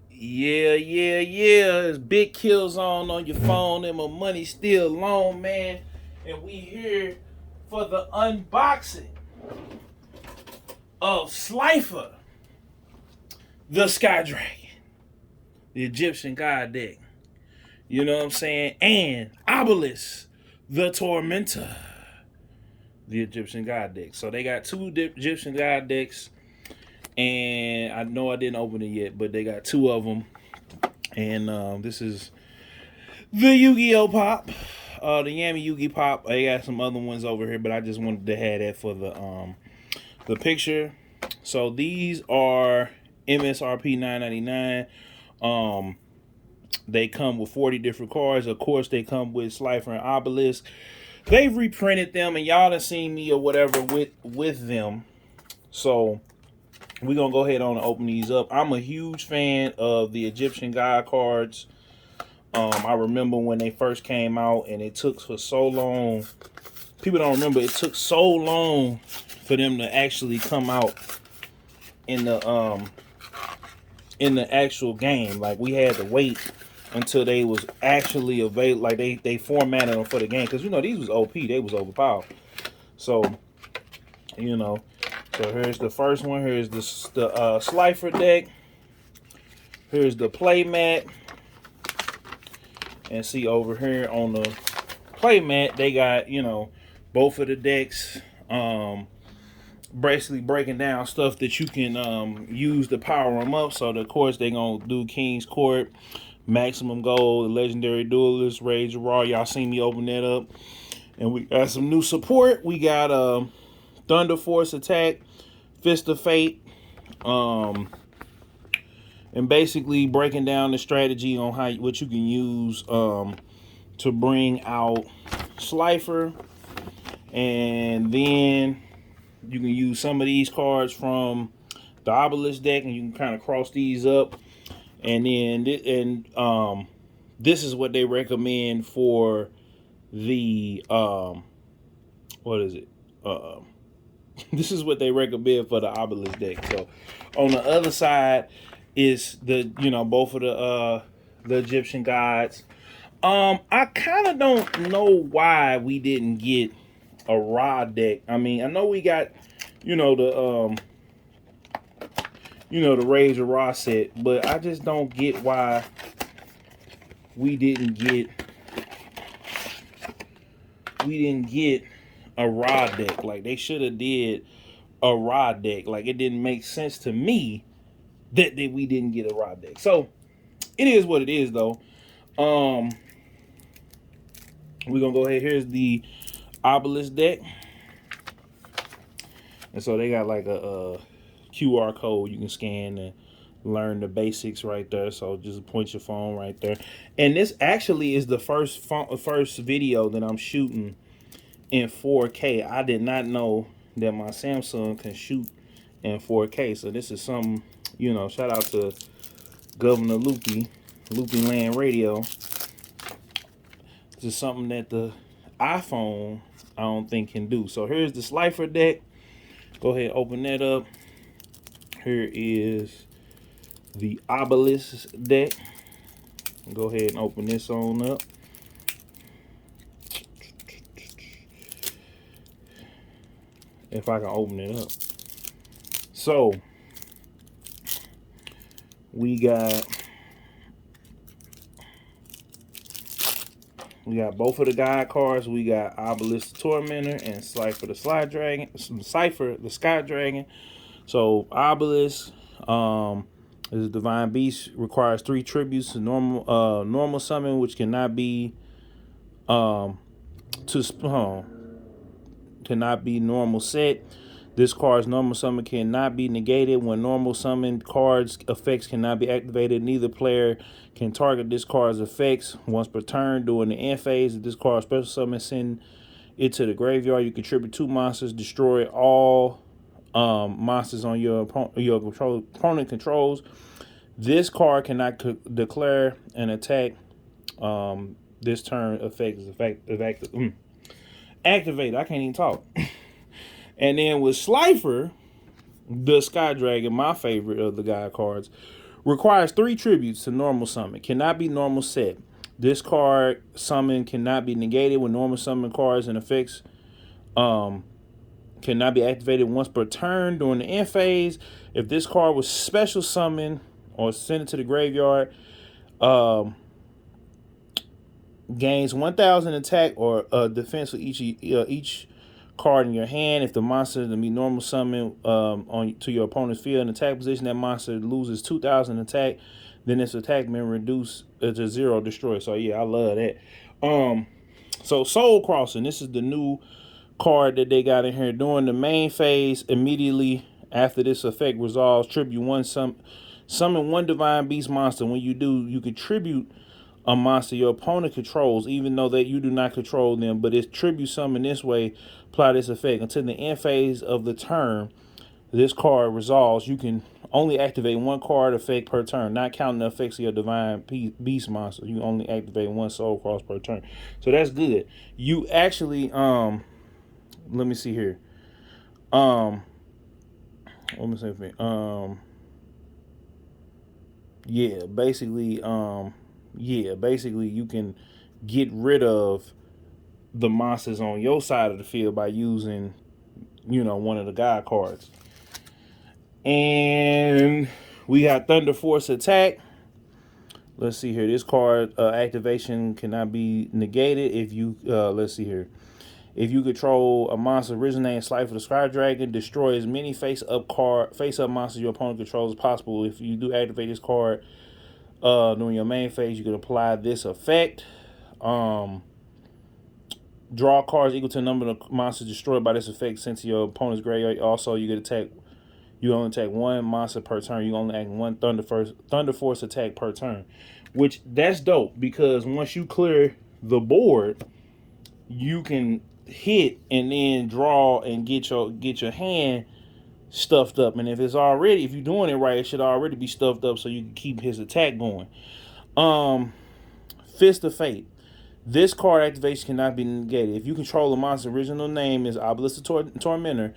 Yeah. It's Big Killzown on your phone, and my money still long, man. And we here for the unboxing of Slifer, the Sky Dragon, the Egyptian god deck. You know what I'm saying? And Obelisk, the Tormentor, the Egyptian god deck. So they got two Egyptian god decks, and I know I didn't open it yet, but they got two of them. And this is the Yugioh pop, the Yami Yugi pop. I got some other ones over here, but I just wanted to have that for the picture. So these are MSRP $9.99. They come with 40 different cards. Of course, they come with Slifer and Obelisk. They've reprinted them, and y'all done seen me or whatever with them. So we're gonna go ahead on and open these up. I'm a huge fan of the Egyptian god cards. I remember when they first came out, and it took for so long. People don't remember it took so long for them to actually come out in the actual game. Like, we had to wait until they was actually available. Like, they formatted them for the game, because these was OP. They was overpowered. So so here's the first one. Here's the Slifer deck. Here's the playmat. And see over here on the playmat, they got, both of the decks, basically breaking down stuff that you can use to power them up. So, of course, they're going to do King's Court, Maximum Gold, Legendary Duelist, Rage Raw. Y'all seen me open that up. And we got some new support. We got Thunder Force Attack, Fist of Fate, and basically breaking down the strategy on what you can use to bring out Slifer. And then you can use some of these cards from the Obelisk deck, and you can kind of cross these up. And then this is what they recommend for the what is it? This is what they recommend for the Obelisk deck. So on the other side is the both of the Egyptian gods. I kind of don't know why we didn't get a Ra deck. I mean, I know we got the the Rage Ra set, but I just don't get why we didn't get a Ra deck. Like, they should have did a Ra deck. Like, it didn't make sense to me that we didn't get a Ra deck. So it is what it is, though. We're gonna go ahead. Here's the Obelisk deck, and so they got like a QR code you can scan and learn the basics right there. So just point your phone right there. And this actually is the first video that I'm shooting in 4K. I did not know that my Samsung can shoot in 4K. So this is something, shout out to Governor Loopy Land Radio. This is something that the iPhone, I don't think, can do. So here's the Slifer deck. Go ahead, open that up. Here is the Obelisk deck. Go ahead and open this on up. If I can open it up. So we got both of the god cards. We got Obelisk the Tormentor and Slifer the Sky Dragon. So Obelisk is a divine beast, requires 3 tributes to normal summon, which cannot be cannot be normal set. This card's normal summon cannot be negated. When normal summon cards effects cannot be activated, neither player can target this card's effects once per turn. During the end phase of this card's special summon, send it to the graveyard. You contribute 2 monsters, destroy all monsters on your opponent controls. This card cannot declare an attack this turn effect is activated. I can't even talk. And then with Slifer, the Sky Dragon, my favorite of the god cards, Requires 3 tributes to normal summon. Cannot be normal set. This card summon cannot be negated when normal summon cards and effects cannot be activated once per turn during the end phase. If this card was special summoned or sent it to the graveyard, gains 1,000 attack or defense for each card in your hand. If the monster to be normal summon to your opponent's field in attack position, that monster loses 2,000 attack. Then its attack been reduced to 0, destroy. So yeah, I love that. So Soul Crossing. This is the new card that they got in here. During the main phase, immediately after this effect resolves, tribute one summon one divine beast monster. When you do, you can tribute a monster your opponent controls, even though that you do not control them, but it's tribute summon this way. Apply this effect until the end phase of the turn. This card resolves. You can only activate 1 card effect per turn, not counting the effects of your divine beast monster. You only activate 1 soul cross per turn, so that's good. You actually let me see here. Let me see if basically you can get rid of the monsters on your side of the field by using, one of the god cards. And we got Thunder Force Attack. Let's see here. This card activation cannot be negated if you let's see here. If you control a monster original name Slifer the Sky Dragon, destroy as many face-up monsters your opponent controls as possible. If you do activate this card during your main phase, you can apply this effect. Draw cards equal to the number of monsters destroyed by this effect sent to your opponent's graveyard. Also, you only attack 1 monster per turn. You only act 1 Thunder Force attack per turn, which that's dope because once you clear the board, you can hit and then draw and get your hand stuffed up. And if you're doing it right, it should already be stuffed up so you can keep his attack going. Fist of Fate. This card activation cannot be negated. If you control a monster's original name is Obelisk Tormentor,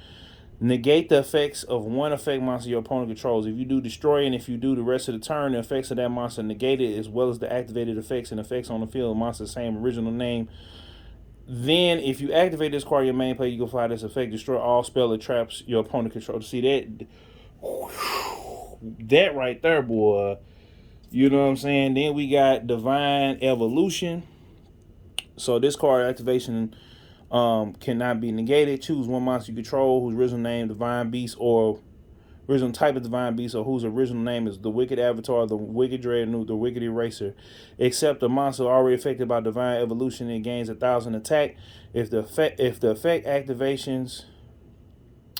negate the effects of 1 effect monster your opponent controls. If you do destroy, and if you do the rest of the turn, the effects of that monster negated, as well as the activated effects and effects on the field of monster's same original name. Then, if you activate this card in your main play, you can apply this effect, destroy all spell or traps your opponent controls. See that right there, boy. You know what I'm saying? Then we got Divine Evolution. So this card activation cannot be negated. Choose 1 monster you control whose original name Divine Beast or original type of Divine Beast or whose original name is the Wicked Avatar, the Wicked Dreadnought, the Wicked Eraser. Except the monster already affected by Divine Evolution, it gains 1,000 attack. If the effect activations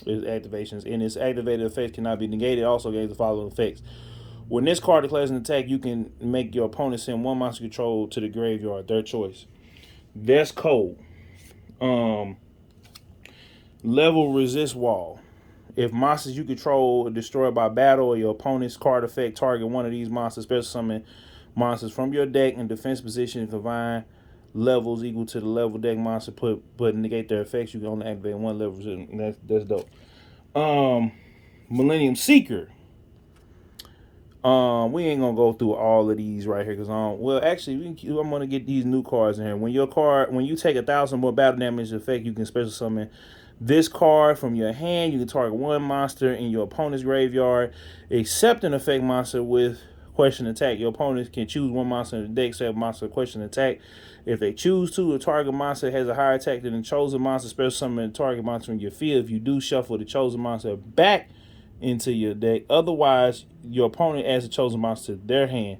and its activated effects cannot be negated, it also gains the following effects. When this card declares an attack, you can make your opponent send 1 monster control to the graveyard, their choice. That's cold. Level Resist Wall. If monsters you control are destroyed by battle or your opponent's card effect, target one of these monsters, special summon monsters from your deck in defense position, combine levels equal to the level deck monster, but negate their effects. You can only activate 1 level. That's dope. Millennium Seeker. We ain't gonna go through all of these right here because I'm gonna get these new cards in here. When you take 1,000 more battle damage effect, you can special summon this card from your hand. You can target 1 monster in your opponent's graveyard, except an effect monster with question attack. Your opponents can choose 1 monster in the deck, except monster question attack. If they choose to, a target monster has a higher attack than the chosen monster, special summon the target monster in your field. If you do, shuffle the chosen monster back into your deck. Otherwise, your opponent adds a chosen monster to their hand.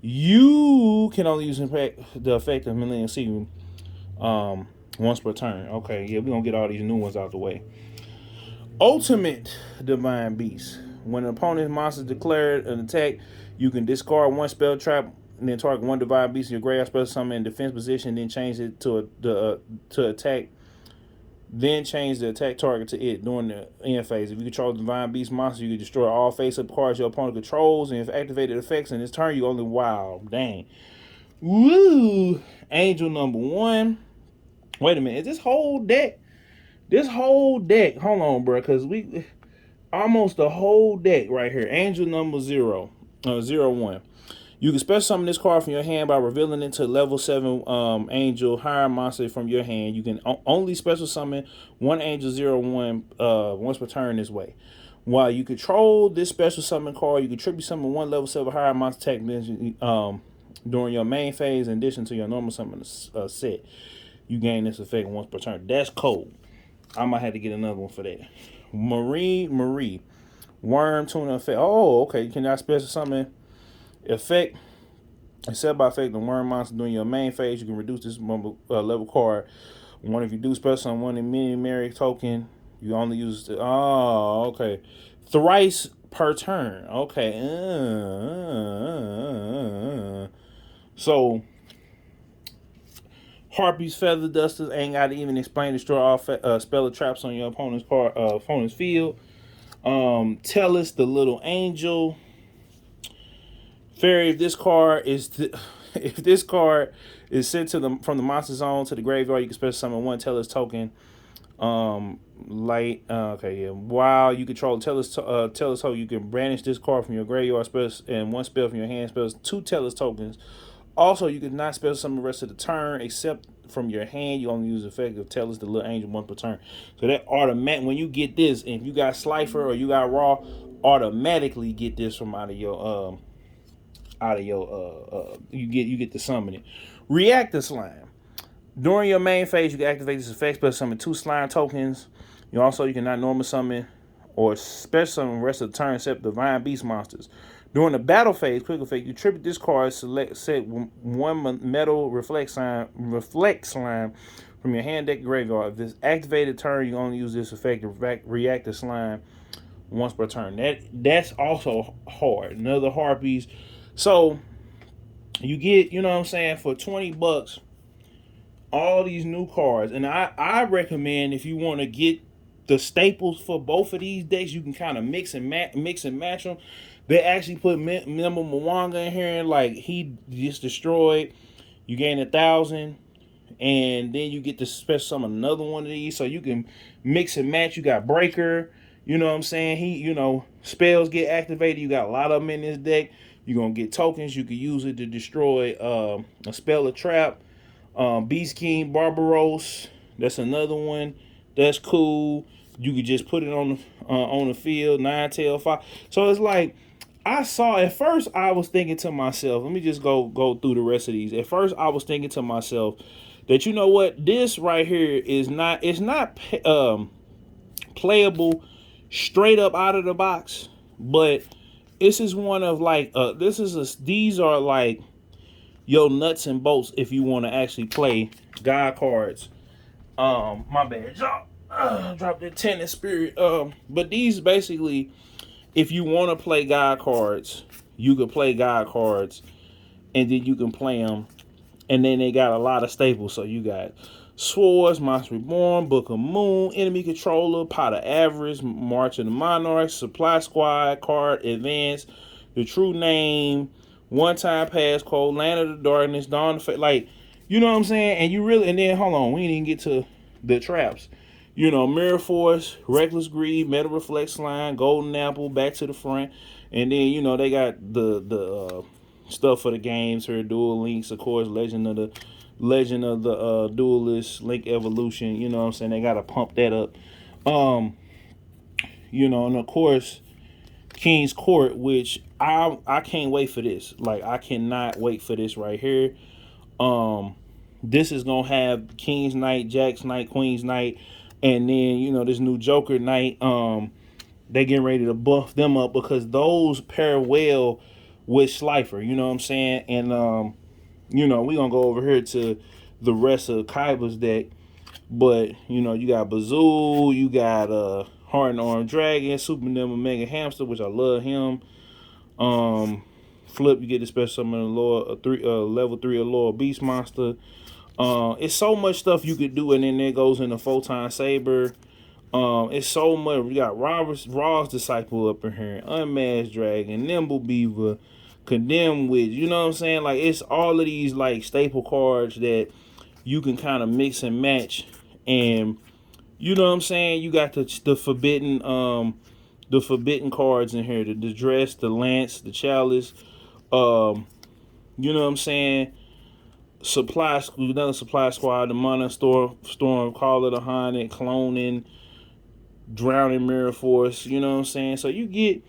You can only use the effect of Millennium Seeker once per turn. Okay, yeah, we're gonna get all these new ones out the way. Ultimate Divine Beast. When an opponent's monster declared an attack, you can discard 1 spell trap and then target 1 Divine Beast in your graveyard, special summon in defense position, then change it to attack. Then change the attack target to it during the end phase. If you control the Divine Beast monster, you can destroy all face-up cards your opponent controls, and if activated effects in this turn, you only dang. Woo! Angel number 1. Wait a minute, is this whole deck? Hold on, bro, because we almost the whole deck right here. Angel number 0. 01. You can special summon this card from your hand by revealing it to level 7 angel higher monster from your hand. You can only special summon one angel 01 once per turn this way. While you control this special summon card, you can tribute summon one level 7 higher monster attack during your main phase in addition to your normal summon set. You gain this effect once per turn. That's cold. I might have to get another one for that. Marie. Worm tuna effect. Oh, okay. Can I special summon effect? Except by effect the worm monster during your main phase, you can reduce this level card. One if you do special summon one in mini token, you only use it. Oh, okay. Thrice per turn. Okay. So Harpy's Feather Dusters ain't got to even explain. Destroy all spell traps on your opponent's field. Tellus, the little angel. Fairy, if this card is sent to from the monster zone to the graveyard, you can special summon one Tellus token. Okay, yeah. While you control Tellus token, you can banish this card from your graveyard and one spell from your hand spells 2 Tellus tokens. Also, you can not special summon the rest of the turn except from your hand. You only use the effect of Tellus, the little angel, once per turn. So that automatic, when you get this, and if you got Slifer or you got Raw, automatically get this from out of your you get to summon it. Reactor Slime. During your main phase, you can activate this effect, special summon 2 slime tokens. You cannot normal summon or special summon the rest of the turn except divine beast monsters. During the battle phase, quick effect, you tribute this card, set one metal reflect slime from your hand deck graveyard. If this activated turn, you only use this effect to react to slime once per turn. That's also hard. Another Harpies. So you get, you know what I'm saying, for $20, all these new cards. And I recommend, if you want to get the staples for both of these decks, you can kind of mix and match them. They actually put Nimble Mwanga in here, and like he just destroyed. You gain 1,000, and then you get to special summon another one of these, so you can mix and match. You got Breaker, you know what I'm saying? Spells get activated. You got a lot of them in this deck. You're gonna get tokens. You can use it to destroy a spell or trap. Beast King Barbaros, that's another one. That's cool. You could just put it on the field. 9-tail 5. So it's like, I saw at first, I was thinking to myself, let me just go through the rest of these. At first, I was thinking to myself that, you know what, this right here is not, it's not playable straight up out of the box, but this is one of like these are like your nuts and bolts if you want to actually play God cards. My bad, dropped the tennis spirit. But these basically, if you want to play God cards, you can play God cards, and then you can play them. And then they got a lot of staples. So you got Swords, Monster Reborn, Book of Moon, Enemy Controller, Pot of Avarice, March of the Monarchs, Supply Squad, Card Advance, The True Name, One Time Passcode, Land of the Darkness, Dawn of Fate. Like, you know what I'm saying? And then, hold on, we didn't even get to the traps. Mirror Force, Reckless Greed, Metal Reflect Slime, Golden Apple, Back to the Front. And then, they got the stuff for the games here, Duel Links, of course, Legend of the Duelist, Link Evolution. You know what I'm saying? They got to pump that up. And of course, King's Court, which I can't wait for this. Like, I cannot wait for this right here. This is going to have King's Knight, Jack's Knight, Queen's Knight. And then, this new Joker Knight, they getting ready to buff them up because those pair well with Slifer, you know what I'm saying? And, we're going to go over here to the rest of Kaiba's deck. But, you got Bazoo, you got Heart and Armed Dragon, Super Nimble Mega Hamster, which I love him. Flip, you get the special summon level 3 Allure Beast Monster. It's so much stuff you could do, and then there goes in the Photon Saber. It's so much. We got Raw's Disciple up in here, Unmasked Dragon, Nimble Beaver, Condemned Witch. You know what I'm saying? Like, it's all of these like staple cards that you can kind of mix and match, and you know what I'm saying. You got the Forbidden the forbidden cards in here: the dress, the lance, the chalice. You know what I'm saying? We've done the supply squad, the mana storm, call it a haunted, cloning, drowning mirror force. You know what I'm saying? So you get,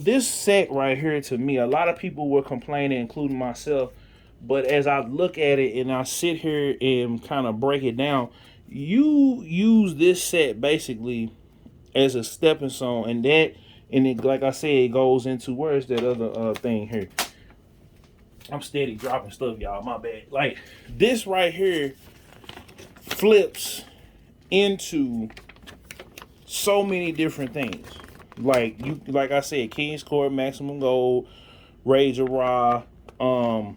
this set right here. To me, a lot of people were complaining, including myself. But as I look at it and I sit here and kind of break it down, you use this set basically as a stepping stone, and it, like I said, it goes into, where's that other thing here? I'm steady dropping stuff, y'all. My bad. Like, this right here flips into so many different things. Like I said, King's Court, Maximum Gold, Rage of Ra, and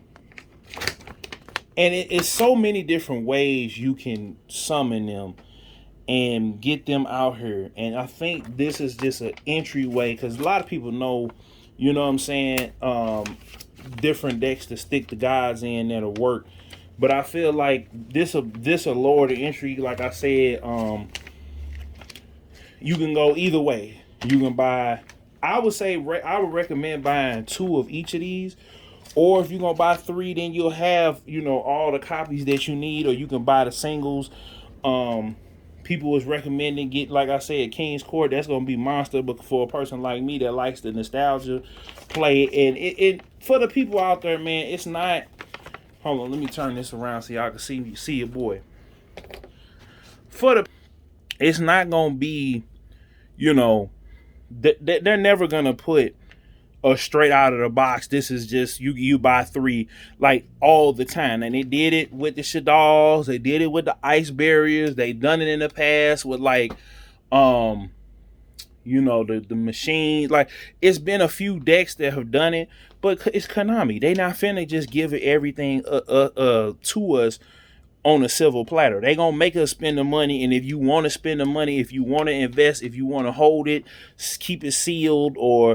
it's so many different ways you can summon them and get them out here. And I think this is just an entryway, because a lot of people know, you know what I'm saying, different decks to stick the gods in that'll work. But I feel like this will lower the entry. Like I said, you can go either way. You can buy, I would recommend buying 2 of each of these. Or if you're gonna buy 3, then you'll have, all the copies that you need. Or you can buy the singles. People was recommending like I said, King's Court. That's gonna be monster. But for a person like me that likes the nostalgia play, and it for the people out there, man, it's not. Hold on, let me turn this around so y'all can see your boy. It's not gonna be, they're never gonna put a straight out of the box. This is just you buy 3 like all the time. And they did it with the Shaddolls, they did it with the ice barriers, they done it in the past with like the machines. Like, it's been a few decks that have done it, but it's Konami. They not finna just give it everything to us on a silver platter. They gonna make us spend the money, and if you want to spend the money, if you want to invest, if you want to hold it, keep it sealed, or